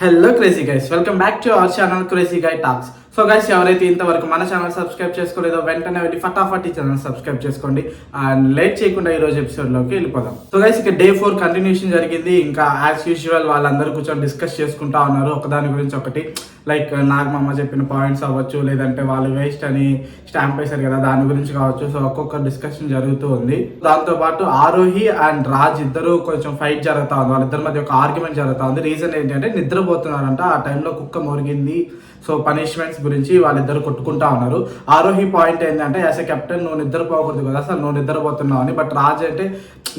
Hello crazy guys, welcome back to our channel crazy guy talks. So guys, ఎవరైతే ఇంతవరకు మన channel subscribe చేసుకోలేదో వెంటనే వెళ్ళి ఫటాఫట్ ఈ ఛానల్ సబ్స్క్రైబ్ చేసుకోండి. అండ్ లేట్ చేయకుండా ఈ రోజు ఎపిసోడ్లోకి వెళ్ళిపోదాం. సో గైస్, ఇక డే 4 కంటిన్యూషన్ జరిగింది. ఇంకా యాజ్ యూజువల్ వాళ్ళందరూ కూర్చొని డిస్కస్ చేసుకుంటా ఉన్నారు ఒకదాని గురించి ఒకటి. లైక్ నాగమ్మ చెప్పిన పాయింట్స్ అవ్వచ్చు, లేదంటే వాళ్ళు వేస్ట్ అని స్టాంప్ వేశారు కదా దాని గురించి కావచ్చు. సో ఒక్కొక్క డిస్కషన్ జరుగుతూ ఉంది. దాంతోపాటు ఆరోహి అండ్ రాజ్ ఇద్దరు కొంచెం ఫైట్ జరుగుతూ ఉంది. వాళ్ళిద్దరి మధ్య ఒక ఆర్గ్యుమెంట్ జరుగుతూ ఉంది. రీజన్ ఏంటంటే నిద్రపోతున్నారంట, ఆ టైంలో కుక్క మొరిగింది. సో పనిష్మెంట్స్ గురించి వాళ్ళిద్దరు కొట్టుకుంటా ఉన్నారు. ఆరోహి పాయింట్ ఏంటంటే యాజ్ ఎ కెప్టెన్ నువ్వు నిద్రపోకూడదు కదా, అసలు నువ్వు నిద్రపోతున్నావు అని. బట్ రాజ్ అంటే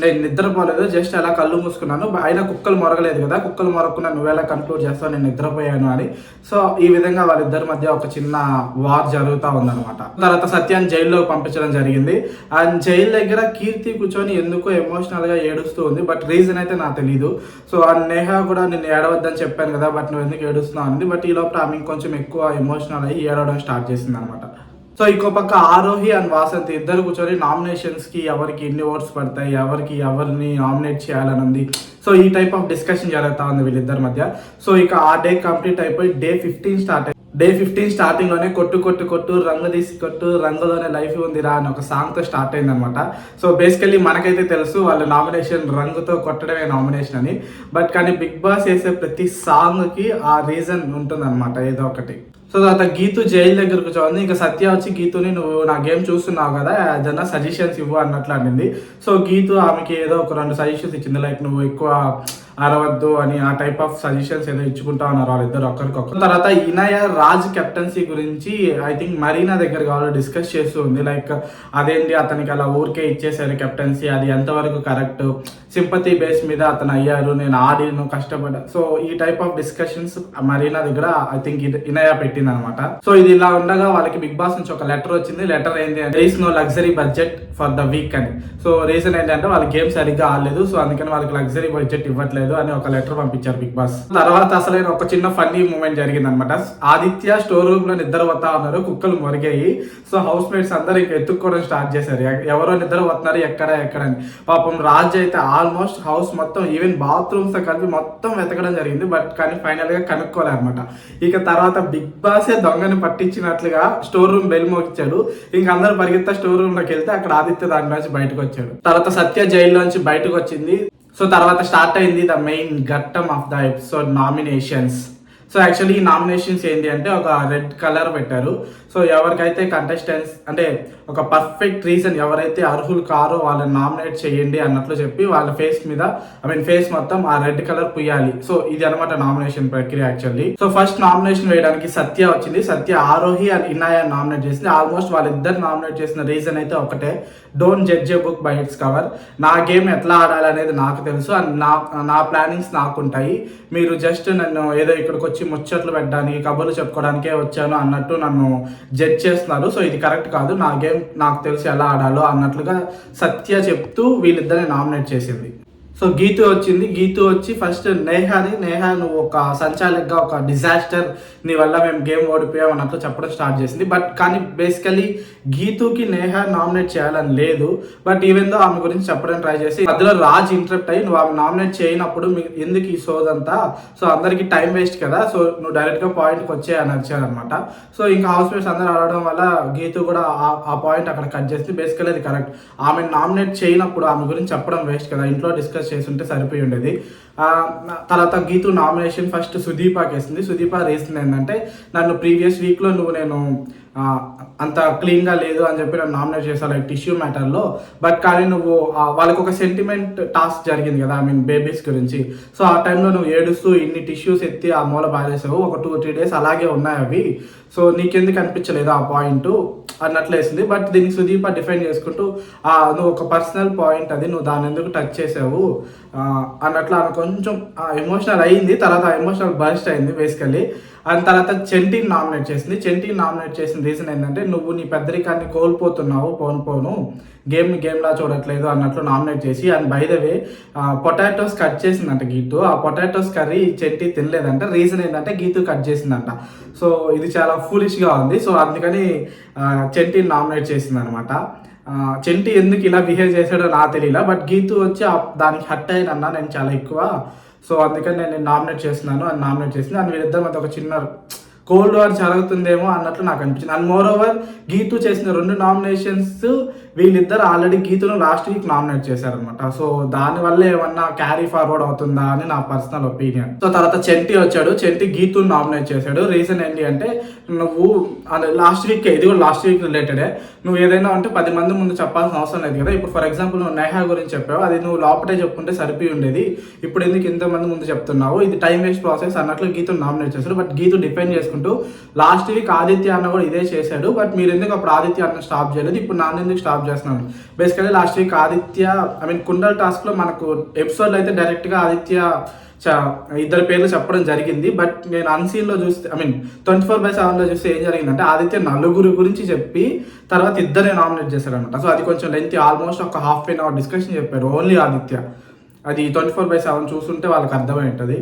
నేను నిద్రపోలేదు, జస్ట్ అలా కళ్ళు మూసుకున్నాను, అయినా కుక్కలు మొరగలేదు కదా, కుక్కలు మొరగకుండా నువ్వెలా కన్క్లూడ్ చేస్తావు నేను నిద్రపోయాను అని. సో ఈ విధంగా వాళ్ళిద్దరి మధ్య ఒక చిన్న వార్ జరుగుతూ ఉందన్నమాట. తర్వాత సత్యాన్ని జైల్లో పంపించడం జరిగింది. అండ్ జైలు దగ్గర కీర్తి కూర్చొని ఎందుకో ఎమోషనల్ గా ఏడుస్తూ ఉంది. బట్ రీజన్ అయితే నాకు తెలీదు. సో ఆ నేహ కూడా నేను ఏడవద్దని చెప్పాను కదా, బట్ నువ్వు ఎందుకు ఏడుస్తున్నావు అంది. బట్ ఈ లోపల ఆమె కొంచెం ఎక్కువ ఎమోషనల్ అయ్యి ఏడవడం స్టార్ట్ చేసింది అనమాట. సో ఇంకో పక్క ఆరోహి అండ్ వాసంతి ఇద్దరు కూర్చొని నామినేషన్స్ కి ఎవరికి ఎన్ని ఓట్స్ పడతాయి, ఎవరిని నామినేట్ చేయాలని ఉంది. సో ఈ టైప్ ఆఫ్ డిస్కషన్ జరుగుతా ఉంది వీళ్ళిద్దరి మధ్య. సో ఇక ఆ డే కంప్లీట్ అయిపోయి డే 15 స్టార్ట్ అయ్యి డే 15 స్టార్టింగ్ లోనే కొట్టు రంగు తీసి కొట్టు రంగులోనే లైఫ్ ఉందిరా అని ఒక సాంగ్ తో స్టార్ట్ అయింది అనమాట. సో బేసికల్లీ మనకైతే తెలుసు వాళ్ళ నామినేషన్ రంగుతో కొట్టడమే నామినేషన్ అని. బట్ కానీ బిగ్ బాస్ వేసే ప్రతి సాంగ్ కి ఆ రీజన్ ఉంటుంది అనమాట, ఏదో ఒకటి. సో తర్వాత గీతు జైలు దగ్గర కూర్చోంది. ఇంకా సత్య వచ్చి గీతుని నువ్వు నా గేమ్ చూస్తున్నావు కదా, ఏదన్నా సజెషన్స్ ఇవ్వు అన్నట్లు అనింది. సో గీతు ఆమెకి ఏదో ఒక 2 సజెషన్స్ ఇచ్చింది. లైక్ నువ్వు ఎక్కువ అరవద్దు అని, ఆ టైప్ ఆఫ్ సజెషన్స్ ఏదో ఇచ్చుకుంటా ఉన్నారు వాళ్ళిద్దరు ఒకరికొకరు. తర్వాత ఇనయ రాజ్ కెప్టెన్సీ గురించి ఐ థింక్ మరీనా దగ్గర వాళ్ళు డిస్కస్ చేస్తూ ఉంది. లైక్ అదేంటి అతనికి అలా ఊరికే ఇచ్చేసారు కెప్టెన్సీ, అది ఎంతవరకు కరెక్ట్, సింపతి బేస్ మీద అతను అయ్యారు, నేను ఆడిను కష్టపడ్డా. సో ఈ టైప్ ఆఫ్ డిస్కషన్స్ మరీనా దగ్గర ఐ థింక్ ఇనయ పెట్టింది అనమాట. సో ఇది ఇలా ఉండగా వాళ్ళకి బిగ్ బాస్ నుంచి ఒక లెటర్ వచ్చింది. లెటర్ ఏంటి అంటే is no luxury budget for the week అని. సో రీజన్ ఏంటంటే వాళ్ళ గేమ్ సరిగ్గా ఆడలేదు, సో అందుకని వాళ్ళకి లగ్జరీ బడ్జెట్ ఇవ్వట్లేదు అని ఒక లెటర్ పంపించారు బిగ్ బాస్. తర్వాత అసలైన ఒక చిన్న ఫన్నీ మూమెంట్ జరిగింది అనమాట. ఆదిత్య స్టోర్ రూమ్ లో నిద్ర పోతా ఉన్నారు, కుక్కలు మొరిగాయి. సో హౌస్ మేట్స్ అందరూ ఇంకా ఎత్తుక్కోవడం స్టార్ట్ చేశారు, ఎవరో నిద్ర పోతున్నారు ఎక్కడని. పాపం రాజ్ అయితే ఆల్మోస్ట్ హౌస్ మొత్తం ఈవెన్ బాత్రూమ్స్ తో కలిపి మొత్తం వెతకడం జరిగింది. బట్ కానీ ఫైనల్ గా కనుక్కోలేదన్నమాట. ఇక తర్వాత బిగ్ బాసే దొంగని పట్టించినట్లుగా స్టోర్ రూమ్ బెల్ మోగించాడు. ఇంకా అందరూ పరిగెత్తా స్టోర్ రూమ్ లోకి వెళ్తే అక్కడ ఆదిత్య దాని నుంచి బయటకు వచ్చాడు. తర్వాత సత్య జైల్లోంచి బయటకు వచ్చింది. సో తర్వాత స్టార్ట్ అయింది ద మెయిన్ ఘట్టం of the episode, nominations. So actually ఈ నామినేషన్స్ ఏంటి అంటే ఒక రెడ్ కలర్ పెట్టారు. సో ఎవరికైతే కంటెస్టెంట్స్ అంటే ఒక పర్ఫెక్ట్ రీజన్ ఎవరైతే అర్హులు కారో వాళ్ళని నామినేట్ చేయండి అన్నట్లు చెప్పి వాళ్ళ ఫేస్ మొత్తం ఆ రెడ్ కలర్ పుయ్యాలి. సో ఇది అనమాట నామినేషన్ ప్రక్రియ యాక్చువల్లీ. సో ఫస్ట్ నామినేషన్ వేయడానికి సత్య వచ్చింది. సత్య ఆరోహి అండ్ ఇనాయ నామినేట్ చేసింది. ఆల్మోస్ట్ వాళ్ళిద్దరు నామినేట్ చేసిన రీజన్ అయితే ఒకటే, don't judge A book by its cover. నా గేమ్ ఎట్లా ఆడాలి అనేది నాకు తెలుసు అండ్ నా ప్లానింగ్స్ నాకుంటాయి. మీరు జస్ట్ నన్ను ఏదో ఇక్కడికి వచ్చి ముచ్చట్లు పెట్టడానికి కబుర్లు చెప్పుకోవడానికే వచ్చాను అన్నట్టు నన్ను జడ్జ్ చేస్తున్నారు. సో ఇది కరెక్ట్ కాదు, నా గేమ్ నాకు తెలిసి ఎలా ఆడాలో అన్నట్లుగా సత్య చెప్తూ వీళ్ళిద్దరిని నామినేట్ చేసింది. సో గీతు వచ్చింది. గీతు వచ్చి ఫస్ట్ నేహ నువ్వు ఒక సంచాలకుగా ఒక డిజాస్టర్, నీ వల్ల మేము గేమ్ ఓడిపోయాం అన్నట్లు చెప్పడం స్టార్ట్ చేసింది. బట్ కానీ బేసికలీ గీతుకి నేహ నామినేట్ చేయాలని లేదు. బట్ ఈవెన్ దో ఆమె గురించి చెప్పడం ట్రై చేసి మధ్యలో రాజ్ ఇంటరప్ట్ అయ్యి నువ్వు ఆమె నామినేట్ చేయనప్పుడు మీకు ఎందుకు ఈ సోదంతా, సో అందరికి టైం వేస్ట్ కదా, సో నువ్వు డైరెక్ట్ గా పాయింట్కి వచ్చే అని వచ్చారనమాట. సో ఇంకా హౌస్ మేట్స్ అందరూ అడగడం వల్ల గీతు కూడా ఆ పాయింట్ అక్కడ కట్ చేసి బేసికలీ అది కరెక్ట్. ఆమె నామినేట్ చేయనప్పుడు ఆమె గురించి చెప్పడం వేస్ట్ కదా, ఇంట్లో డిస్కస్ చేస్తుంటే సరిపోయి ఉండేది. తర్వాత గీతు నామినేషన్ ఫస్ట్ సుదీపాకి వేసింది. సుదీప రీజన్ ఏంటంటే నన్ను ప్రీవియస్ వీక్ లో నేను అంత క్లీన్ గా లేదు అని చెప్పి నన్ను నామినేట్ చేశాను లైక్ టిష్యూ మ్యాటర్లో. బట్ కానీ నువ్వు వాళ్ళకి ఒక సెంటిమెంట్ టాస్క్ జరిగింది కదా, బేబీస్ గురించి. సో ఆ టైంలో నువ్వు ఏడుస్తూ ఇన్ని టిష్యూస్ ఎత్తి ఆ మూల బాధేసావు, ఒక 2-3 days అలాగే ఉన్నాయి అవి. సో నీకెందుకు అనిపించలేదు ఆ పాయింట్ అన్నట్లు వేసింది. బట్ దీనికి సుదీప డిఫైన్ చేసుకుంటూ నువ్వు ఒక పర్సనల్ పాయింట్ అది, నువ్వు దాన్ని ఎందుకు టచ్ చేసావు అన్నట్లు ఆమె కొంచెం ఎమోషనల్ అయ్యింది. తర్వాత ఎమోషనల్ బర్స్ట్ అయింది బేసికల్లీ. అండ్ తర్వాత చెంటిని నామినేట్ చేసింది. చెంటిని నామినేట్ చేసిన రీజన్ ఏంటంటే నువ్వు నీ పెద్దరికాన్ని కోల్పోతున్నావు, పోను గేమ్ లా చూడట్లేదు అన్నట్లు నామినేట్ చేసి. And by the way potatoes cut చేసిందంట గీతు. ఆ పొటాటోస్ కర్రీ చెంటి తినలేదంట. రీజన్ ఏంటంటే గీతు కట్ చేసిందంట. సో ఇది చాలా ఫూలిష్గా ఉంది. సో అందుకని చెంటిని నామినేట్ చేసింది అనమాట. చెంటి ఎందుకు ఇలా బిహేవ్ చేశాడో నాకు తెలియలా. బట్ గీతు వచ్చి దానికి హట్ అయినన్నా నేను చాలా ఎక్కువ సో అందుకని నేను నామినేట్ చేస్తున్నాను అని నామినేట్ చేసింది. అండ్ వీళ్ళిద్దరి మధ్య ఒక చిన్న కోల్డ్ వార్ జరుగుతుందేమో అన్నట్లు నాకు అనిపించింది. అండ్ మోర్ ఓవర్ గీతు చేసిన 2 నామినేషన్స్ వీళ్ళిద్దరు ఆల్రెడీ గీతును లాస్ట్ వీక్ నామినేట్ చేశారనమాట. సో దానివల్ల ఏమన్నా క్యారీ ఫార్వర్డ్ అవుతుందా అని నా పర్సనల్ ఒపీనియన్. సో తర్వాత చెంటి వచ్చాడు. చెంటి గీతును నామినేట్ చేశాడు. రీజన్ ఏంటి అంటే నువ్వు లాస్ట్ వీక్, ఇది కూడా లాస్ట్ వీక్ రిలేటెడే, నువ్వు ఏదైనా అంటే 10 మంది ముందు చెప్పాల్సిన అవసరం లేదు కదా. ఇప్పుడు ఫర్ ఎగ్జాంపుల్ నువ్వు నేహా గురించి చెప్పావు, అది నువ్వు లోపటే చెప్పుకుంటే సరిపోయి ఉండేది, ఇప్పుడు ఎందుకు ఇంతమంది ముందు చెప్తున్నావు, ఇది టైం వేస్ట్ ప్రాసెస్ అన్నట్లు గీతును నామినేట్ చేశాడు. బట్ గీతు డిపెండ్ చేసుకుంటూ లాస్ట్ వీక్ ఆదిత్య అన్న కూడా ఇదే చేశాడు. బట్ మీరు ఎందుకు అప్పుడు ఆదిత్య అన్న స్టాప్ చేయలేదు, ఇప్పుడు నాన్న ఎందుకు స్టాప్ చేస్తున్నాను. Basically last week Aditya Kundal task లో మనకు ఎపిసోడ్లో అయితే డైరెక్ట్ గా ఆదిత్య ఇద్దరు పేర్లు చెప్పడం జరిగింది. బట్ నేను అన్సీన్ లో చూస్తే 24/7 లో చూస్తే ఏం జరిగిందంటే ఆదిత్య 4 గురించి చెప్పి తర్వాత ఇద్దరే నామినేట్ చేశారనమాట. సో అది కొంచెం లెంత్, ఆల్మోస్ట్ ఒక ½ an hour డిస్కషన్ చెప్పారు ఓన్లీ ఆదిత్య. అది 24/7 చూస్తుంటే వాళ్ళకి అర్థమై ఉంటుంది.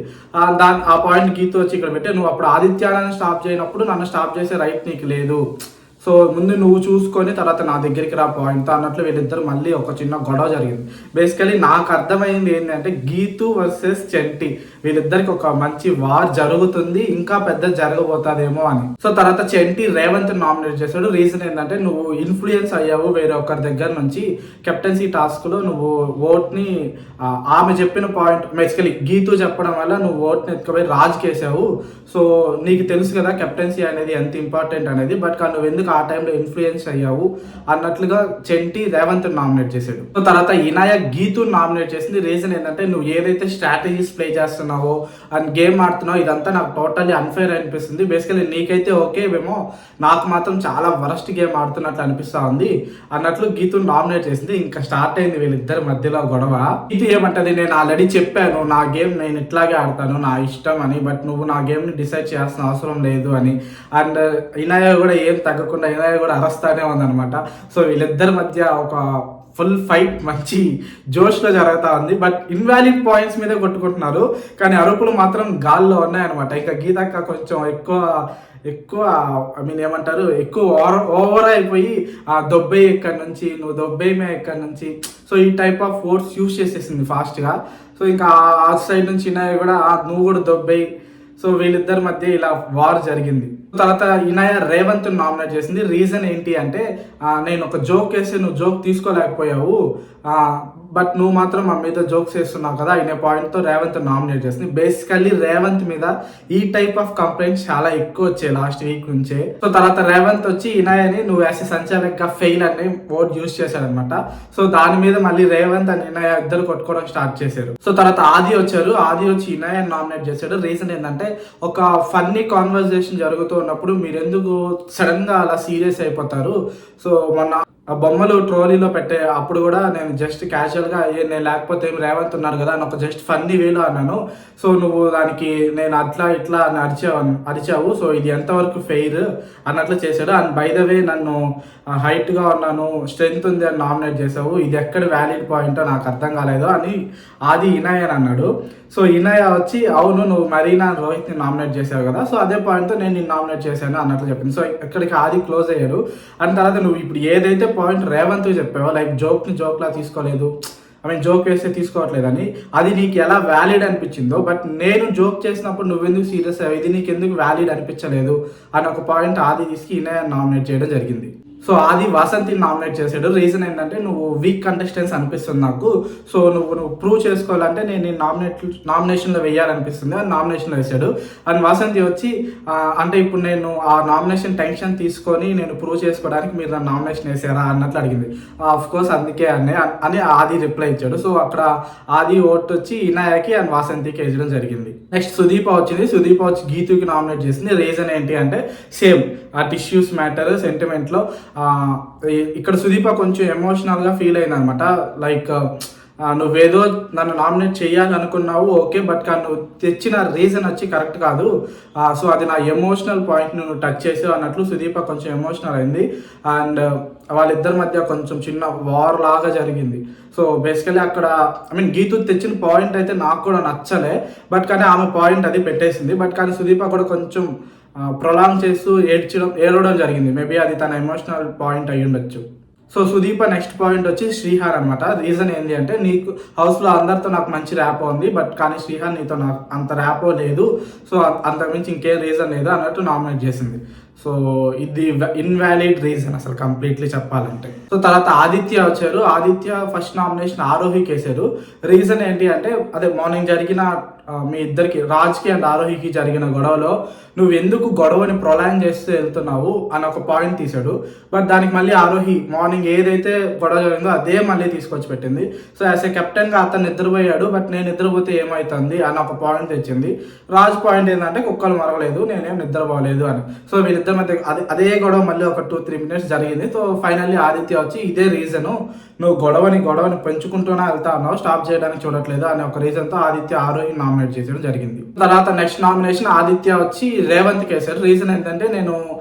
ఆ పాయింట్ గీత వచ్చి ఇక్కడ పెట్టి నువ్వు అప్పుడు ఆదిత్యాలను స్టాప్ చేయనప్పుడు నన్ను స్టాప్ చేసే రైట్ నీకు లేదు, సో ముందు నువ్వు చూసుకొని తర్వాత నా దగ్గరికి రా పాయింట్ అన్నట్లు వీళ్ళిద్దరు మళ్ళీ ఒక చిన్న గొడవ జరిగింది. బేసికలీ నాకు అర్థమైంది ఏంటంటే గీతు వర్సెస్ చెంటి వీళ్ళిద్దరికి ఒక మంచి వార్ జరుగుతుంది, ఇంకా పెద్ద జరగబోతుందేమో అని. సో తర్వాత చెంటి రేవంత్ నామినేట్ చేశాడు. రీజన్ ఏంటంటే నువ్వు ఇన్ఫ్లుయెన్స్ అయ్యావు వేరే ఒకరి దగ్గర నుంచి, కెప్టెన్సీ టాస్క్ లో నువ్వు ఓట్ని ఆమె చెప్పిన పాయింట్ బేసికలీ గీతు చెప్పడం వల్ల నువ్వు ఓట్ని ఎత్తుకుపోయి రాజ్కి వేసావు. సో నీకు తెలుసు కదా కెప్టెన్సీ అనేది ఎంత ఇంపార్టెంట్ అనేది, బట్ కానీ నువ్వు ఎందుకు ఆ టైంలో ఇన్ఫ్లుయెన్స్ అయ్యావు అన్నట్లుగా చెంటి రేవంత్ నామినేట్ చేశాడు. సో తర్వాత ఇనాయ గీతు నామినేట్ చేసింది. రీజన్ ఏంటంటే నువ్వు ఏదైతే స్ట్రాటజీస్ ప్లే చేస్తున్నావో అండ్ గేమ్ ఆడుతున్నావు ఇదంతా నాకు టోటల్లీ అన్ఫేర్ అనిపిస్తుంది. బేసికలీ నీకైతే ఓకే ఏమో, నాకు మాత్రం చాలా వరస్ట్ గేమ్ ఆడుతున్నట్లు అనిపిస్తా ఉంది అన్నట్లు గీతు నామినేట్ చేసింది. ఇంకా స్టార్ట్ అయింది వీళ్ళిద్దరి మధ్యలో గొడవ. ఇది ఏమంటది, నేను ఆల్రెడీ చెప్పాను నా గేమ్ నేను ఇట్లాగే ఆడతాను, నా ఇష్టం అని, బట్ నువ్వు నా గేమ్ ని డిసైడ్ చేయాల్సిన అవసరం లేదు అని. అండ్ ఇనాయ కూడా ఏం తగ్గకుండా ఇనాయ కూడా అరస్తానే ఉందన్నమాట. సో వీళ్ళిద్దరి మధ్య ఒక ఫుల్ ఫైట్ మంచి జోష్లో జరుగుతూ ఉంది. బట్ ఇన్వాలిడ్ పాయింట్స్ మీద కొట్టుకుంటున్నారు, కానీ అరుపులు మాత్రం గాల్లో ఉన్నాయన్నమాట. ఇంకా గీతక్క కొంచెం ఎక్కువ ఏమంటారు, ఎక్కువ ఓవర్ అయిపోయి దొబ్బే ఎక్కడి నుంచి, నువ్వు దొబ్బేమే ఎక్కడి నుంచి, సో ఈ టైప్ ఆఫ్ వర్డ్స్ యూజ్ చేసేసింది ఫాస్ట్గా. సో ఇంకా ఆ సైడ్ నుంచి ఇనాయ కూడా నువ్వు కూడా దొబ్బేయి. సో వీళ్ళిద్దరి మధ్య ఇలా వార్ జరిగింది. తర్వాత ఇనాయ రేవంత్ నామినేట్ చేసింది. రీజన్ ఏంటి అంటే నేను ఒక జోక్ వేస్తే నువ్వు జోక్ తీసుకోలేకపోయావు, బట్ నువ్వు మాత్రం మా మీద జోక్స్ వేస్తున్నావు కదా అనే పాయింట్తో రేవంత్ నామినేట్ చేసింది. బేసికల్లీ రేవంత్ మీద ఈ టైప్ ఆఫ్ కంప్లైంట్స్ చాలా ఎక్కువ వచ్చాయి లాస్ట్ వీక్ నుంచే. సో తర్వాత రేవంత్ వచ్చి ఇనాయని నువ్వు యాజ్ సంచాలక్గా ఫెయిల్ అని వర్డ్ యూజ్ చేశాడనమాట. సో దాని మీద మళ్ళీ రేవంత్ అండ్ ఇనాయ ఇద్దరు కొట్టుకోవడం స్టార్ట్ చేశారు. సో తర్వాత ఆది వచ్చారు. ఆది వచ్చి ఇనాయని నామినేట్ చేశాడు. రీజన్ ఏంటంటే ఒక ఫన్నీ కాన్వర్సేషన్ జరుగుతూ ఉన్నప్పుడు మీరు ఎందుకు సడన్ గా అలా సీరియస్ అయిపోతారు. సో మొన్న బొమ్మలు ట్రోలీలో పెట్టే అప్పుడు కూడా నేను జస్ట్ క్యాజువల్గా నేను లేకపోతే రేవంత్ ఉన్నారు కదా అని ఒక జస్ట్ ఫన్నీ వేలో అన్నాను. సో నువ్వు దానికి నేను అట్లా ఇట్లా అని అరిచావు, సో ఇది ఎంతవరకు ఫెయిర్ అన్నట్లు చేశాడు. అండ్ బై ద వే నన్ను హైట్గా ఉన్నాను, స్ట్రెంగ్త్ ఉంది అని నామినేట్ చేసావు, ఇది ఎక్కడ వ్యాలిడ్ పాయింటో నాకు అర్థం కాలేదు అని ఆది ఇనాయ అని అన్నాడు. సో ఇనాయ వచ్చి అవును నువ్వు మరీనా రోహిత్ని నామినేట్ చేసావు కదా, సో అదే పాయింట్తో నేను నిన్ను నామినేట్ చేశాను అన్నట్లు చెప్పింది. సో ఇక్కడికి ఆది క్లోజ్ అయ్యాడు. అండ్ తర్వాత నువ్వు ఇప్పుడు ఏదైతే పాయింట్ రేవంత్ చెప్పావో లైక్ జోక్లా తీసుకోలేదు, జోక్ వేస్తే తీసుకోవట్లేదని, అది నీకు ఎలా వ్యాలిడ్ అనిపించిందో, బట్ నేను జోక్ చేసినప్పుడు నువ్వెందుకు సీరియస్ అయ్యావు, ఇది నీకు ఎందుకు వ్యాలిడ్ అనిపించలేదు అని ఒక పాయింట్ ఆది తీసుకు ఇనాయ నామినేట్ చేయడం జరిగింది. సో ఆది వాసంతిని నామినేట్ చేశాడు. రీజన్ ఏంటంటే నువ్వు వీక్ కంటెస్టెన్స్ అనిపిస్తుంది నాకు, సో నువ్వు ప్రూవ్ చేసుకోవాలంటే నేను నామినేషన్లో వేయాలనిపిస్తుంది అని నామినేషన్లో వేశాడు. అండ్ వాసంతి వచ్చి అంటే ఇప్పుడు నేను ఆ నామినేషన్ టెన్షన్ తీసుకొని నేను ప్రూవ్ చేసుకోవడానికి మీరు నన్ను నామినేషన్ వేసారా అన్నట్లు అడిగింది. ఆఫ్ కోర్స్ అందుకే అని ఆది రిప్లై ఇచ్చాడు. సో అక్కడ ఆది ఓట్ వచ్చి ఇనాయకి అండ్ వాసంతికి వేయడం జరిగింది. నెక్స్ట్ సుదీప వచ్చింది. సుదీప వచ్చి గీతుకి నామినేట్ చేసింది. రీజన్ ఏంటి అంటే సేమ్ ఆ టిష్యూస్ మ్యాటర్ సెంటిమెంట్లో ఇక్కడ సుదీప కొంచెం ఎమోషనల్గా ఫీల్ అయింది అనమాట. లైక్ నువ్వేదో నన్ను నామినేట్ చేయాలనుకున్నావు ఓకే, బట్ కానీ నువ్వు తెచ్చిన రీజన్ వచ్చి కరెక్ట్ కాదు, సో అది నా ఎమోషనల్ పాయింట్ నువ్వు టచ్ చేసావు అన్నట్లు సుదీప కొంచెం ఎమోషనల్ అయింది. అండ్ వాళ్ళిద్దరి మధ్య కొంచెం చిన్న వార్ లాగా జరిగింది. సో బేసికలీ అక్కడ గీతు తెచ్చిన పాయింట్ అయితే నాకు కూడా నచ్చలే, బట్ కానీ ఆమె పాయింట్ అది పెట్టేసింది. బట్ కానీ సుదీప కూడా కొంచెం ప్రొలాంగ్ చేస్తూ ఏడవడం జరిగింది. మేబీ అది తన ఎమోషనల్ పాయింట్ అయ్యి ఉండొచ్చు. సో సుదీప నెక్స్ట్ పాయింట్ వచ్చి శ్రీహార్ అనమాట. రీజన్ ఏంటి అంటే, నీకు హౌస్లో అందరితో నాకు మంచి ర్యాపో ఉంది, బట్ కానీ శ్రీహార్ నీతో నాకు అంత ర్యాపో లేదు, సో అంతకుమించి ఇంకేం రీజన్ లేదు అన్నట్టు నామినేట్ చేసింది. సో ఇది ఇన్వాలిడ్ రీజన్ అసలు కంప్లీట్లీ చెప్పాలంటే. సో తర్వాత ఆదిత్య వచ్చారు. ఆదిత్య ఫస్ట్ నామినేషన్ ఆరోహికి వేశారు. రీజన్ ఏంటి అంటే, అదే మార్నింగ్ జరిగిన మీ ఇద్దరికి, రాజ్కి అండ్ ఆరోహికి జరిగిన గొడవలో నువ్వు ఎందుకు గొడవని ప్రొలాంగ్ చేస్తూ వెళ్తున్నావు అని ఒక పాయింట్ తీశాడు. బట్ దానికి మళ్ళీ ఆరోహి మార్నింగ్ ఏదైతే గొడవ జరిగిందో అదే మళ్ళీ తీసుకొచ్చి పెట్టింది. సో యాజ్ ఏ కెప్టెన్గా అతను నిద్రపోయాడు, బట్ నేను నిద్రపోతే ఏమవుతుంది అని ఒక పాయింట్ తెచ్చింది. రాజ్ పాయింట్ ఏంటంటే, కుక్కలు మరవలేదు, నేనేం నిద్రపోలేదు అని. సో వీళ్ళిద్దరి మధ్య అదే గొడవ మళ్ళీ ఒక 2-3 minutes జరిగింది. సో ఫైనల్లీ ఆదిత్య వచ్చి ఇదే రీజను, నువ్వు గొడవని పెంచుకుంటూనే వెళ్తా ఉన్నావు, స్టాప్ చేయడానికి చూడట్లేదు అనే ఒక రీజన్తో ఆదిత్య ఆరోహి నామినేట్ చేయడం జరిగింది. తర్వాత నెక్స్ట్ నామినేషన్ ఆదిత్య వచ్చి రేవంత్కి వేశారు. రీజన్ ఏంటంటే, నేను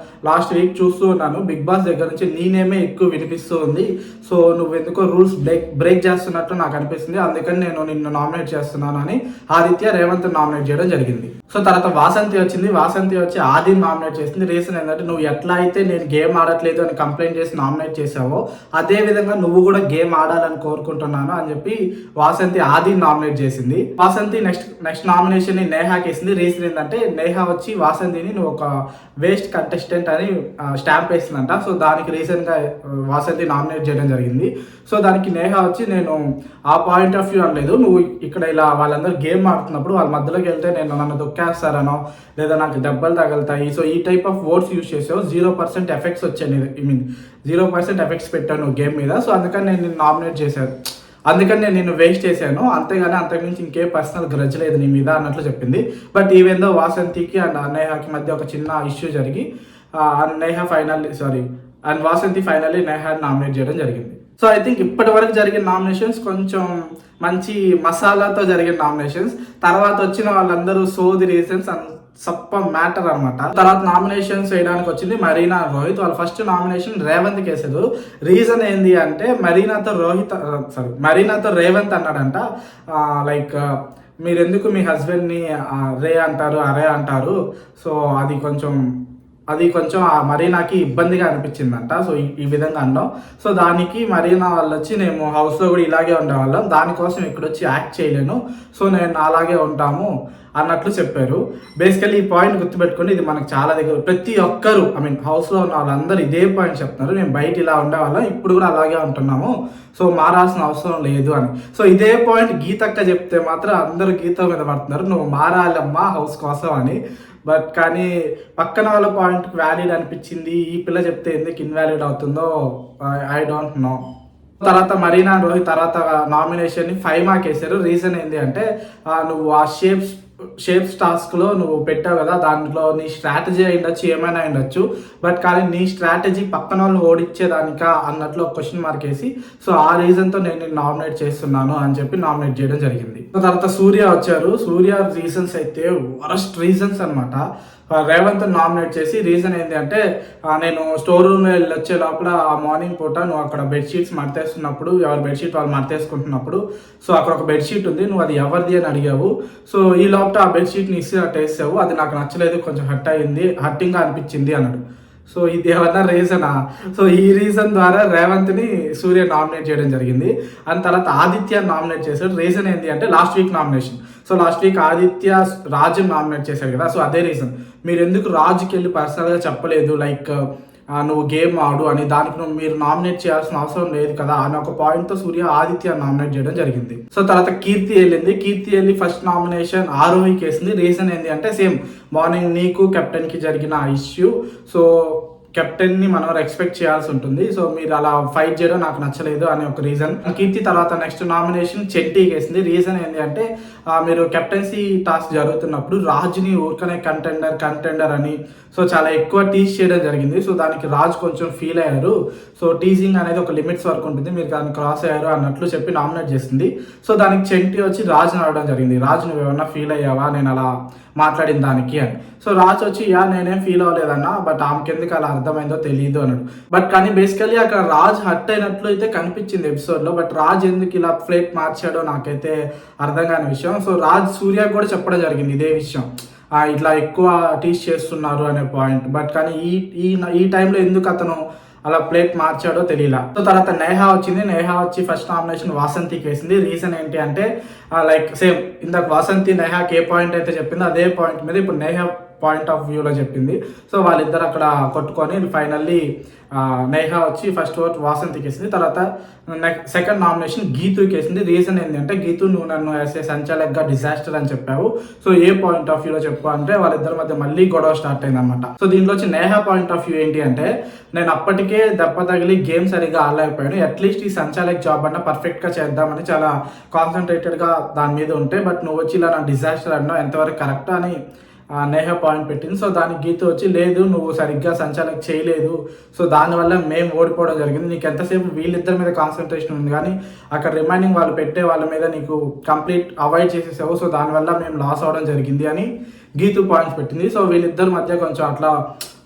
లాస్ట్ వీక్ చూస్తూ ఉన్నాను బిగ్ బాస్ దగ్గర నుంచి నీ నేమే ఎక్కువ వినిపిస్తూ ఉంది, సో నువ్వు ఎందుకో రూల్స్ బ్రేక్ చేస్తున్నట్టు నాకు అనిపిస్తుంది, అందుకని నేను నిన్ను నామినేట్ చేస్తున్నాను అని ఆదిత్య రేవంత్ నామినేట్ చేయడం జరిగింది. సో తర్వాత వాసంతి వచ్చింది. వాసంతి వచ్చి ఆదిని నామినేట్ చేసింది. రీజన్ ఏంటంటే, నువ్వు ఎట్లా అయితే నేను గేమ్ ఆడట్లేదు అని కంప్లైంట్ చేసి నామినేట్ చేసావో అదే విధంగా నువ్వు కూడా గేమ్ ఆడాలని కోరుకుంటున్నాను అని చెప్పి వాసంతి ఆదిని నామినేట్ చేసింది. వాసంతి నెక్స్ట్ నామినేషన్ ని నేహాకి వేసింది. రీజన్ ఏంటంటే, నేహా వచ్చి వాసంతిని నువ్వు ఒక వేస్ట్ కంటెస్టెంట్ అని స్టాంప్ వేసిందంట. సో దానికి రీజన్ గా వాసంతి నామినేట్ చేయడం జరిగింది. సో దానికి నేహా వచ్చి, నేను ఆ పాయింట్ ఆఫ్ వ్యూ అనలేదు, నువ్వు ఇక్కడ ఇలా వాళ్ళందరూ గేమ్ ఆడుతున్నప్పుడు వాళ్ళ మధ్యలోకి వెళ్తే నన్ను దొక్కేస్తారనో లేదా నాకు దెబ్బలు తగులుతాయి, సో ఈ టైప్ ఆఫ్ వర్డ్స్ యూజ్ చేసావు, 0% ఎఫెక్ట్స్ వచ్చాయి, 0% ఎఫెక్ట్స్ పెట్టాను నువ్వు గేమ్ మీద, సో అందుకని నేను నిన్ను నామినేట్ చేశాను, అందుకని నేను నిన్ను వేస్ట్ చేశాను, అంతేగాని అంతకుమించి ఇంకే పర్సనల్ గ్రజ్ లేదు నీ మీద అన్నట్లు చెప్పింది. బట్ ఈవెందో వాసంతికి అండ్ నేహాకి మధ్య ఒక చిన్న ఇష్యూ జరిగి వాసంతి ఫైనల్లీ నేహాని నామినేట్ చేయడం జరిగింది. సో ఐ థింక్ ఇప్పటి వరకు జరిగిన నామినేషన్స్ కొంచెం మంచి మసాలాతో జరిగిన నామినేషన్స్. తర్వాత వచ్చిన వాళ్ళందరూ సోది రీజన్స్ అండ్ సప్ప మ్యాటర్ అనమాట. తర్వాత నామినేషన్స్ వేయడానికి వచ్చింది మరీనా రోహిత్. వాళ్ళు ఫస్ట్ నామినేషన్ రేవంత్కి వేసారు. రీజన్ ఏంది అంటే, మరీనాతో రేవంత్ అన్నాడంట, లైక్ మీరెందుకు మీ హస్బెండ్ని రే అంటారు, అరే అంటారు, సో అది కొంచెం ఆ మరీనాకి ఇబ్బందిగా అనిపించిందంట. సో ఈ విధంగా అన్నాం. సో దానికి మరీనా వాళ్ళు వచ్చి, మేము హౌస్లో కూడా ఇలాగే ఉండేవాళ్ళం, దానికోసం ఇక్కడ వచ్చి యాక్ట్ చేయలేను, సో నేను అలాగే ఉంటాము అన్నట్లు చెప్పారు. బేసికలీ ఈ పాయింట్ గుర్తుపెట్టుకోండి, ఇది మనకు చాలా దగ్గర ప్రతి ఒక్కరు హౌస్లో ఉన్న వాళ్ళందరూ ఇదే పాయింట్ చెప్తున్నారు, మేము బయట ఇలా ఉండేవాళ్ళం, ఇప్పుడు కూడా అలాగే ఉంటున్నాము, సో మారాల్సిన అవసరం లేదు అని. సో ఇదే పాయింట్ గీతక్క చెప్తే మాత్రం అందరూ గీత మీద పడుతున్నారు, నువ్వు మారాలమ్మా హౌస్ కోసం అని. బట్ కానీ పక్కన వాళ్ళ పాయింట్ వ్యాలిడ్ అనిపించింది, ఈ పిల్ల చెప్తే ఎందుకు ఇన్వాలిడ్ అవుతుందో ఐ డోంట్ నో. తర్వాత మరీనా రోహిత్ తర్వాత నామినేషన్ని 5 మార్క్ వేశారు. రీజన్ ఏంటి అంటే, నువ్వు ఆ షేప్స్ టాస్క్లో నువ్వు పెట్టావు కదా, దాంట్లో నీ స్ట్రాటజీ అయిండొచ్చు, ఏమైనా అయిండొచ్చు, బట్ కానీ నీ స్ట్రాటజీ పక్కన వాళ్ళు ఓడించేదానికా అన్నట్లు ఒక క్వశ్చన్ మార్క్ వేసి, సో ఆ రీజన్తో నేను నామినేట్ చేస్తున్నాను అని చెప్పి నామినేట్ చేయడం జరిగింది. తర్వాత సూర్య వచ్చారు. సూర్య రీజన్స్ అయితే వరస్ట్ రీజన్స్ అనమాట. రేవంత్ నామినేట్ చేసి రీజన్ ఏంటి అంటే, నేను స్టోర్ రూమ్ వెళ్ళి వచ్చే లోపల ఆ మార్నింగ్ పూట నువ్వు అక్కడ బెడ్షీట్స్ మడతేస్తున్నప్పుడు, ఎవరి బెడ్షీట్ వాళ్ళు మడతేసుకుంటున్నప్పుడు, సో అక్కడ ఒక బెడ్షీట్ ఉంది, నువ్వు అది ఎవరిది అని అడిగావు, సో ఈ లోపల ఆ బెడ్షీట్ని ఇసి వేసావు, అది నాకు నచ్చలేదు, కొంచెం హట్టింగ్గా అనిపించింది అన్నాడు. సో ఇది ఏమన్నా రీజనా? సో ఈ రీజన్ ద్వారా రేవంత్ని సూర్య నామినేట్ చేయడం జరిగింది. అండ్ తర్వాత ఆదిత్య నామినేట్ చేశాడు. రీజన్ ఏంటి అంటే, last week nomination, so last week Aditya Raju nominate చేశాడు కదా, సో అదే రీజన్, మీరు ఎందుకు రాజుకి వెళ్ళి పర్సనల్గా చెప్పలేదు, లైక్ నువ్వు గేమ్ ఆడు అని, దానికి మీరు నామినేట్ చేయాల్సిన అవసరం లేదు కదా అని ఒక పాయింట్తో సూర్య ఆదిత్య నామినేట్ చేయడం జరిగింది. సో తర్వాత కీర్తి వెళ్ళి ఫస్ట్ నామినేషన్ ఆరోహికి వేసింది. రీజన్ ఏంటి అంటే, సేమ్ మార్నింగ్ నీకు కెప్టెన్కి జరిగిన ఇష్యూ, సో కెప్టెన్ని మనం రెస్పెక్ట్ చేయాల్సి ఉంటుంది, సో మీరు అలా ఫైట్ చేయడం నాకు నచ్చలేదు అనే ఒక రీజన్. కీర్తి తర్వాత నెక్స్ట్ నామినేషన్ చెట్టీకి వేసింది. రీజన్ ఏంటి అంటే, మీరు కెప్టెన్సీ టాస్క్ జరుగుతున్నప్పుడు రాజుని ఊరికనే కంటెండర్ అని సో చాలా ఎక్కువ టీజ్ చేయడం జరిగింది. సో దానికి రాజు కొంచెం ఫీల్ అయ్యారు, సో టీజింగ్ అనేది ఒక లిమిట్స్ వరకు ఉంటుంది, మీరు దాన్ని క్రాస్ అయ్యారు అన్నట్లు చెప్పి నామినేట్ చేసింది. సో దానికి చెంటి వచ్చి రాజుని అడగడం జరిగింది, రాజు నువ్వు ఏమన్నా ఫీల్ అయ్యావా నేను అలా మాట్లాడిన దానికి అని. సో రాజు వచ్చి నేనేం ఫీల్ అవ్వలేదన్నా, బట్ ఆమెకి ఎందుకు అలా అర్థమైందో తెలియదు అన్నాడు. బట్ కానీ బేసికలీ అక్కడ రాజు హర్ట్ అయినట్లు అయితే కనిపించింది ఎపిసోడ్లో, బట్ రాజు ఎందుకు ఇలా ఫ్లేట్ మార్చాడో నాకైతే అర్థం కాని విషయం. సో రాజ్ సూర్య కూడా చెప్పడం జరిగింది ఇదే విషయం, ఇట్లా ఎక్కువ టీచ్ చేస్తున్నారు అనే పాయింట్. బట్ కానీ ఈ టైంలో ఎందుకు అతను అలా ప్లేట్ మార్చాడో తెలియలా. సో తర్వాత నేహా వచ్చింది. నేహా వచ్చి ఫస్ట్ నామినేషన్ వాసంతికి వేసింది. రీజన్ ఏంటి అంటే లైక్ సేమ్ ఇందాక వాసంతి నేహాకి ఏ పాయింట్ అయితే చెప్పిందో అదే పాయింట్ మీద ఇప్పుడు నేహా పాయింట్ ఆఫ్ వ్యూలో చెప్పింది. సో వాళ్ళిద్దరు అక్కడ కొట్టుకొని ఫైనల్లీ నేహా వచ్చి ఫస్ట్ ఓట్ వాసంతికి వేసింది. తర్వాత సెకండ్ నామినేషన్ గీతుకి వేసింది. రీజన్ ఏంటంటే గీతు నువ్వు నన్ను వేసే సంచాలక్గా డిజాస్టర్ అని చెప్పావు. సో ఏ పాయింట్ ఆఫ్ వ్యూలో చెప్పు అంటే వాళ్ళిద్దరి మధ్య మళ్ళీ గొడవ స్టార్ట్ అయింది అనమాట. సో దీంట్లో వచ్చి నేహా పాయింట్ ఆఫ్ వ్యూ ఏంటి అంటే నేను అప్పటికే దెబ్బ తగిలి గేమ్ సరిగా ఆడలేకపోయాను. అట్లీస్ట్ ఈ సంచాలక్ జాబ్ అన్న పర్ఫెక్ట్గా చేద్దామని చాలా కాన్సన్ట్రేటెడ్గా దాని మీద ఉంటే బట్ నువ్వు వచ్చి ఇలా నా డిజాస్టర్ అన్నావు ఎంతవరకు కరెక్ట్ అని నేహా పాయింట్ పెట్టింది. సో దానికి గీత వచ్చి లేదు నువ్వు సరిగ్గా సంచాలక్ చేయలేదు, సో దానివల్ల మేము ఓడిపోవడం జరిగింది. నీకు ఎంతసేపు వీళ్ళిద్దరి మీద కాన్సన్ట్రేషన్ ఉంది కానీ అక్కడ రిమైనింగ్ వాళ్ళు పెట్టే వాళ్ళ మీద నీకు కంప్లీట్ అవాయిడ్ చేసేసావు. సో దానివల్ల మేము లాస్ అవ్వడం జరిగింది అని గీతు పాయింట్స్ పెట్టింది. సో వీళ్ళిద్దరి మధ్య కొంచెం అట్లా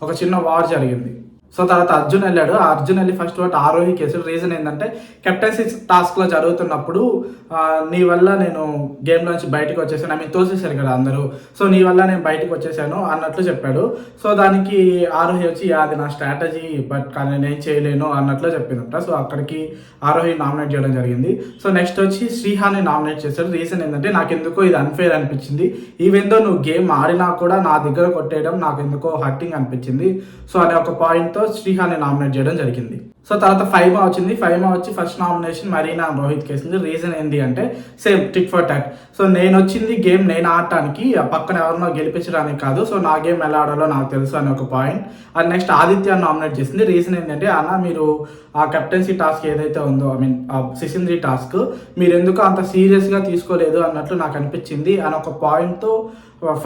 ఒక చిన్న వార్ జరిగింది. సో తర్వాత అర్జున్ వెళ్ళాడు. ఆ అర్జున్ వెళ్ళి ఫస్ట్ ఒకటి ఆరోహి కేసుడు. రీజన్ ఏంటంటే కెప్టెన్సీ టాస్క్లో జరుగుతున్నప్పుడు నీ వల్ల నేను గేమ్ నుంచి బయటకు వచ్చేసాను, ఆమె తోసేశారు కదా అందరూ, సో నీ వల్ల నేను బయటకు వచ్చేసాను అన్నట్లు చెప్పాడు. సో దానికి ఆరోహి వచ్చి అది నా స్ట్రాటజీ బట్ కానీ నేను చేయలేను అన్నట్లు చెప్పిందంట. సో అక్కడికి ఆరోహి నామినేట్ చేయడం జరిగింది. సో నెక్స్ట్ వచ్చి శ్రీహాన్ని నామినేట్ చేశాడు. రీజన్ ఏంటంటే నాకు ఎందుకో ఇది అన్ఫేర్ అనిపించింది, ఈవెన్ దో నువ్వు గేమ్ ఆడినా కూడా నా దగ్గర కొట్టేయడం నాకు ఎందుకో హర్టింగ్ అనిపించింది. సో అనే ఒక పాయింట్తో శ్రీహాన్ని నామినేట్ చేయడం జరిగింది. సో తర్వాత ఫైమా వచ్చింది. ఫైమా వచ్చి ఫస్ట్ నామినేషన్ మరీనా రోహిత్ కేసింది. రీజన్ ఏంటి అంటే same tit for tat. So నేను వచ్చింది గేమ్ నేను ఆడటానికి, పక్కన ఎవరినో గెలిపించడానికి కాదు. సో నా గేమ్ ఎలా ఆడాలో నాకు తెలుసు అని ఒక point. And next Aditya nominate చేసింది. రీజన్ ఏంటంటే అన్న మీరు ఆ కెప్టెన్సీ టాస్క్ ఏదైతే ఉందో సిసింద్రి టాస్క్ మీరు ఎందుకు అంత సీరియస్గా తీసుకోలేదు అన్నట్లు నాకు అనిపించింది అని ఒక పాయింట్తో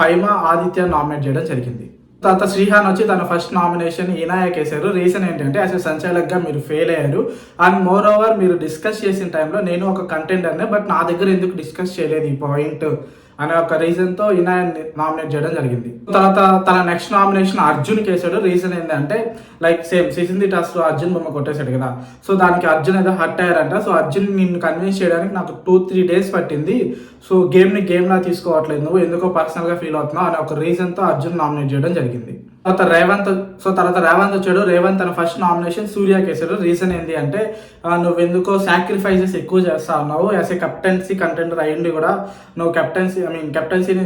ఫైమా ఆదిత్య నామినేట్ చేయడం జరిగింది. తర్వాత శ్రీహాన్ వచ్చి తన ఫస్ట్ నామినేషన్ ఇనాయక్ వేశారు. రీజన్ ఏంటంటే అసలు సంచాలక్గా మీరు ఫెయిల్ అయ్యారు అండ్ మోర్ ఓవర్ మీరు డిస్కస్ చేసిన టైంలో నేను ఒక కంటెండర్నే బట్ నా దగ్గర ఎందుకు డిస్కస్ చేయలేదు ఈ పాయింట్ అనే ఒక రీజన్తో ఇనాయన్ నామినేట్ చేయడం జరిగింది. తర్వాత తన నెక్స్ట్ నామినేషన్ అర్జున్కి వేసాడు. రీజన్ ఏంటంటే లైక్ సేమ్ సిసింది టాస్క్లో అర్జున్ బొమ్మ కొట్టేశాడు కదా, సో దానికి అర్జున్ ఏదో హర్ట్ అయ్యారంట. సో అర్జున్ నిన్ను కన్విన్స్ చేయడానికి నాకు 2-3 days పట్టింది. సో గేమ్లా తీసుకోవట్లేదు, నువ్వు ఎందుకో పర్సనల్గా ఫీల్ అవుతున్నావు అనే ఒక రీజన్తో అర్జున్ నామినేట్ చేయడం జరిగింది. తర్వాత రేవంత్ వచ్చాడు. రేవంత్ తన ఫస్ట్ నామినేషన్ సూర్యకి వేసాడు. రీజన్ ఏంటి అంటే నువ్వు ఎందుకో సాక్రిఫైసెస్ ఎక్కువ చేస్తా ఉన్నావు, యాజ్ ఏ కెప్టెన్సీ కంటెండర్ అయ్యింది కూడా నువ్వు కెప్టెన్సీని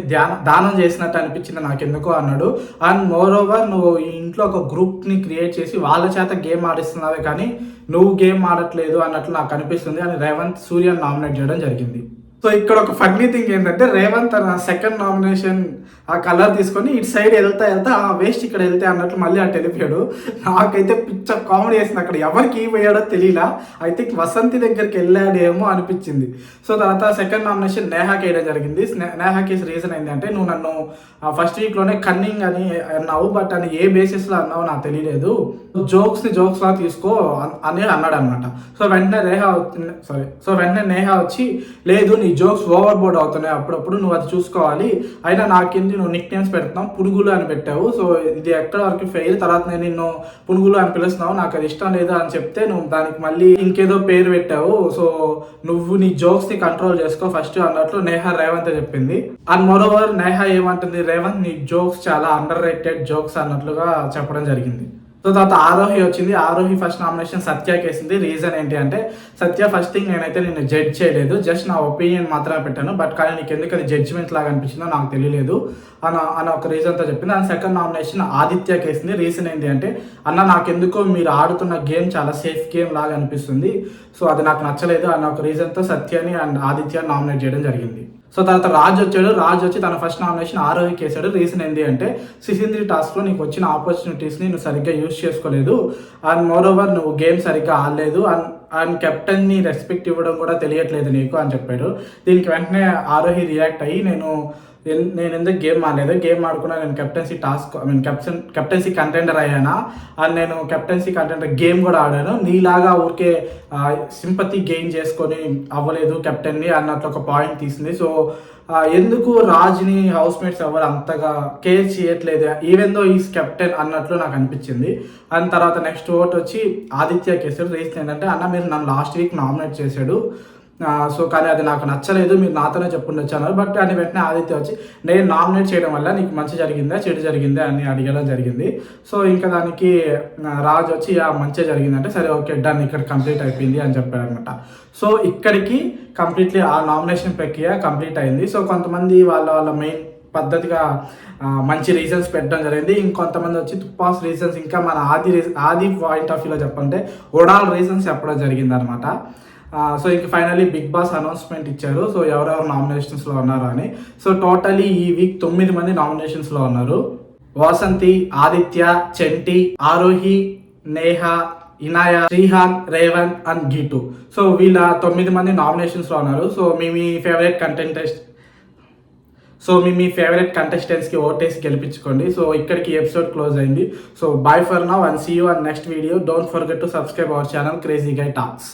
దానం చేసినట్టు అనిపించింది నాకు ఎందుకో అన్నాడు. అండ్ మోర్ ఓవర్ నువ్వు ఈ ఇంట్లో ఒక గ్రూప్ని క్రియేట్ చేసి వాళ్ళ చేత గేమ్ ఆడిస్తున్నావే కానీ నువ్వు గేమ్ ఆడట్లేదు అన్నట్లు నాకు అనిపిస్తుంది అని రేవంత్ సూర్యని నామినేట్ చేయడం జరిగింది. సో ఇక్కడ ఒక ఫన్నీ థింగ్ ఏంటంటే రేవంత్ తన సెకండ్ నామినేషన్ ఆ కలర్ తీసుకొని ఇటు సైడ్ వెళ్తా ఆ వేస్ట్ ఇక్కడ వెళ్తే అన్నట్లు మళ్ళీ అటు వెళ్ళిపోయాడు. నాకైతే పిచ్చ కామెడీ వేసింది. అక్కడ ఎవరికి పోయాడో తెలియలా, ఐ థింక్ వసంతి దగ్గరికి వెళ్ళాడేమో అనిపించింది. సో తర్వాత సెకండ్ నామినేషన్ నేహాకి వేయడం జరిగింది. నేహాకి రీజన్ ఏంటంటే నువ్వు నన్ను ఫస్ట్ వీక్లోనే కన్నింగ్ అని అన్నావు బట్ అని ఏ బేసిస్లో అన్నావు నాకు తెలియలేదు, జోక్స్లా తీసుకో అని అన్నాడు అనమాట. సో వెంటనే నేహా వచ్చి లేదు నీ జోక్స్ ఓవర్ బోర్డ్ అవుతున్నాయి, అప్పుడప్పుడు నువ్వు అది చూసుకోవాలి, అయినా నాకేంటి నువ్వు నిక్ నేమ్స్ పెడుతున్నావు, పునుగులు అని పెట్టావు, సో ఇది ఎక్కడ వరకు ఫెయిల్, తర్వాత నేను నిన్ను పునుగులు అని పిలుస్తున్నావు, నాకు అది ఇష్టం లేదు అని చెప్తే నువ్వు దానికి మళ్ళీ ఇంకేదో పేరు పెట్టావు, సో నువ్వు నీ జోక్స్ని కంట్రోల్ చేసుకో ఫస్ట్ అన్నట్లు నేహా రేవంత్ చెప్పింది. అండ్ మోరోవర్ నేహా ఏమంటుంది, రేవంత్ నీ జోక్స్ చాలా అండర్ రేటెడ్ జోక్స్ అన్నట్లుగా చెప్పడం జరిగింది. సో తర్వాత ఆరోహి వచ్చింది. ఆరోహి ఫస్ట్ నామినేషన్ సత్యకి వేసింది. రీజన్ ఏంటి అంటే సత్య ఫస్ట్ థింగ్ నేనైతే నిన్ను జడ్జ్ చేయలేదు, జస్ట్ నా ఒపీనియన్ మాత్రమే పెట్టాను, బట్ కానీ నీకు ఎందుకు అది జడ్జ్మెంట్ లాగా అనిపించిందో నాకు తెలియలేదు అన్న ఒక రీజన్తో చెప్పింది. అండ్ సెకండ్ నామినేషన్ ఆదిత్యకి వేసింది. రీజన్ ఏంటి అంటే అన్న నాకెందుకో మీరు ఆడుతున్న గేమ్ చాలా సేఫ్ గేమ్ లాగా అనిపిస్తుంది, సో అది నాకు నచ్చలేదు అన్న ఒక రీజన్తో సత్యని అండ్ ఆదిత్యని నామినేట్ చేయడం జరిగింది. సో తర్వాత రాజ్ వచ్చాడు. రాజ్ వచ్చి తన ఫస్ట్ నామినేషన్ ఆరోహికి వేసాడు. రీజన్ ఏంటి అంటే సిసింద్రి టాస్క్లో నీకు వచ్చిన ఆపర్చునిటీస్ని నువ్వు సరిగ్గా యూజ్ చేసుకోలేదు అండ్ మోరోవర్ నువ్వు గేమ్ సరిగ్గా ఆడలేదు అండ్ కెప్టెన్ని రెస్పెక్ట్ ఇవ్వడం కూడా తెలియట్లేదు నీకు అని చెప్పాడు. దీనికి వెంటనే ఆరోహి రియాక్ట్ అయ్యి నేను ఎందుకు గేమ్ ఆడలేదు, గేమ్ ఆడుకున్నా నేను కెప్టెన్సీ కంటెండర్ అయ్యానా అండ్ నేను కెప్టెన్సీ కంటెండర్ గేమ్ కూడా ఆడాను, నీలాగా ఊరికే సింపతి గెయిన్ చేసుకొని అవ్వలేదు కెప్టెన్ని అన్నట్లు ఒక పాయింట్ తీసింది. సో ఎందుకు రాజ్ని హౌస్ మేట్స్ ఎవరు అంతగా కేర్ చేయట్లేదు ఈవెన్ దో ఈస్ కెప్టెన్ అన్నట్లు నాకు అనిపించింది. అండ్ తర్వాత నెక్స్ట్ ఓట్ వచ్చి ఆదిత్య కేసాడు. రీజన్ ఏంటంటే అన్న మీరు నన్ను లాస్ట్ వీక్ నామినేట్ చేశాడు, సో కానీ అది నాకు నచ్చలేదు, మీరు నాతోనే చెప్పుండొచ్చు అన్నారు. బట్ అని వెంటనే ఆదిత్య వచ్చి నేను నామినేట్ చేయడం వల్ల నీకు మంచి జరిగిందా చెడు జరిగిందా అని అడగడం జరిగింది. సో ఇంకా దానికి రాజు వచ్చి మంచిగా జరిగిందంటే సరే ఓకే డన్ ఇక్కడ కంప్లీట్ అయిపోయింది అని చెప్పాడు అనమాట. సో ఇక్కడికి కంప్లీట్లీ ఆ నామినేషన్ ప్రక్రియ కంప్లీట్ అయింది. సో కొంతమంది వాళ్ళ మెయిన్ పద్ధతిగా మంచి రీజన్స్ పెట్టడం జరిగింది. ఇంకొంతమంది వచ్చి తుప్పాస్ రీజన్స్, ఇంకా మన ఆది పాయింట్ ఆఫ్ వ్యూలో చెప్పంటే ఓడాల్ రీజన్స్ చెప్పడం జరిగింది అనమాట. సో ఇంక ఫైనల్లీ బిగ్ బాస్ అనౌన్స్మెంట్ ఇచ్చారు. సో ఎవరెవరు నామినేషన్స్లో ఉన్నారు అని. సో టోటలీ ఈ వీక్ 9 మంది నామినేషన్స్లో ఉన్నారు. వాసంతి, ఆదిత్య, చెంటి, ఆరోహి, నేహ, ఇనాయ, శ్రీహాన్, రేవంత్ అండ్ గీటు. సో వీళ్ళ 9 మంది నామినేషన్స్లో ఉన్నారు. సో మీ ఫేవరెట్ కంటెస్టెంట్స్కి ఓటేసి గెలిపించుకోండి. సో ఇక్కడికి ఎపిసోడ్ క్లోజ్ అయింది. So bye for now and see you on next video. Don't forget to subscribe our channel crazy guy talks.